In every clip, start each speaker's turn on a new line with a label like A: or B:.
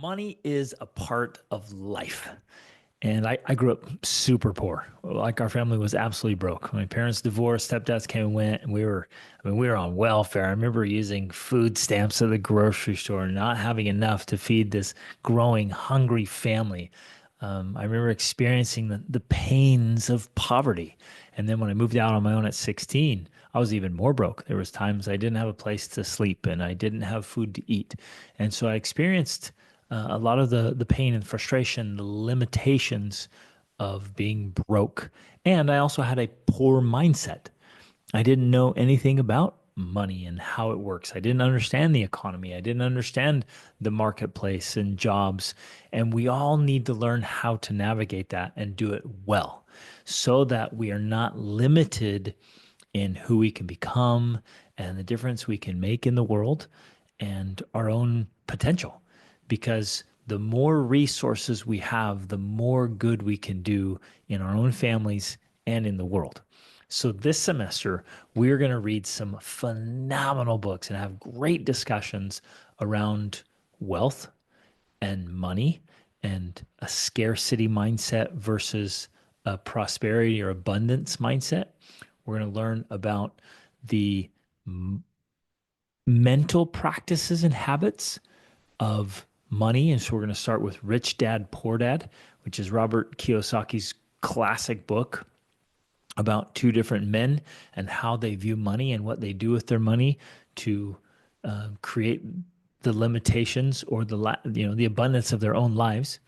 A: Money is a part of life. And I grew up super poor. Like our family was absolutely broke. My parents divorced, stepdads came and went, and we were on welfare. I remember using food stamps at the grocery store and not having enough to feed this growing, hungry family. I remember experiencing the pains of poverty. And then when I moved out on my own at 16, I was even more broke. There was times I didn't have a place to sleep and I didn't have food to eat. And so I experienced a lot of the pain and frustration, the limitations of being broke. And I also had a poor mindset. I didn't know anything about money and how it works. I didn't understand the economy. I didn't understand the marketplace and jobs. And we all need to learn how to navigate that and do it well so that we are not limited in who we can become and the difference we can make in the world and our own potential. Because the more resources we have, the more good we can do in our own families and in the world. So this semester, we're going to read some phenomenal books and have great discussions around wealth and money and a scarcity mindset versus a prosperity or abundance mindset. We're going to learn about the mental practices and habits of money. And so we're going to start with Rich Dad, Poor Dad, which is Robert Kiyosaki's classic book about two different men and how they view money and what they do with their money to create the limitations or the abundance of their own lives.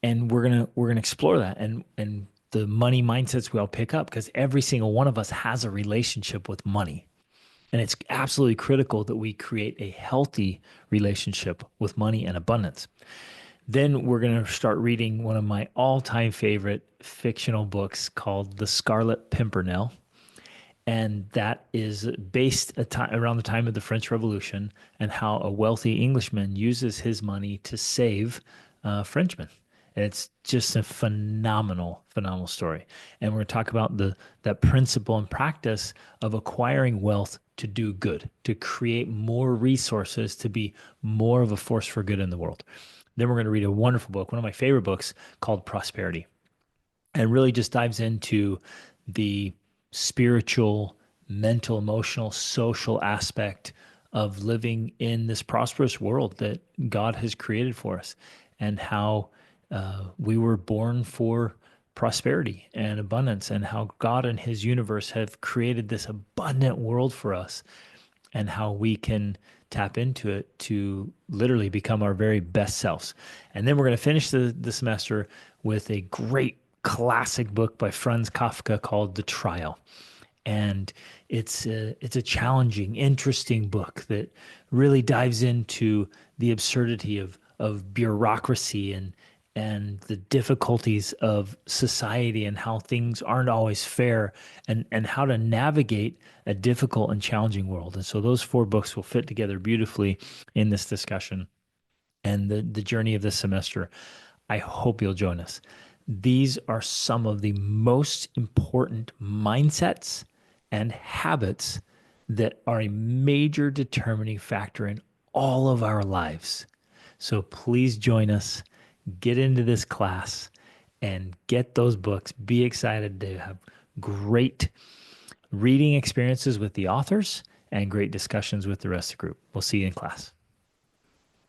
A: And we're gonna explore that and the money mindsets we all pick up because every single one of us has a relationship with money. And it's absolutely critical that we create a healthy relationship with money and abundance. Then we're going to start reading one of my all-time favorite fictional books called The Scarlet Pimpernel. And that is based around the time of the French Revolution and how a wealthy Englishman uses his money to save Frenchmen. And it's just a phenomenal, phenomenal story. And we're going to talk about that principle and practice of acquiring wealth to do good, to create more resources, to be more of a force for good in the world. Then we're going to read a wonderful book, one of my favorite books called Prosperity, and really just dives into the spiritual, mental, emotional, social aspect of living in this prosperous world that God has created for us and how we were born for prosperity and abundance and how God and his universe have created this abundant world for us and how we can tap into it to literally become our very best selves. And then we're going to finish the semester with a great classic book by Franz Kafka called The Trial. And it's a challenging, interesting book that really dives into the absurdity of bureaucracy and the difficulties of society and how things aren't always fair and how to navigate a difficult and challenging world. And so those four books will fit together beautifully in this discussion and the journey of this semester. I hope you'll join us. These are some of the most important mindsets and habits that are a major determining factor in all of our lives. So please join us, get into this class, and get those books. Be excited to have great reading experiences with the authors and great discussions with the rest of the group. We'll see you in class.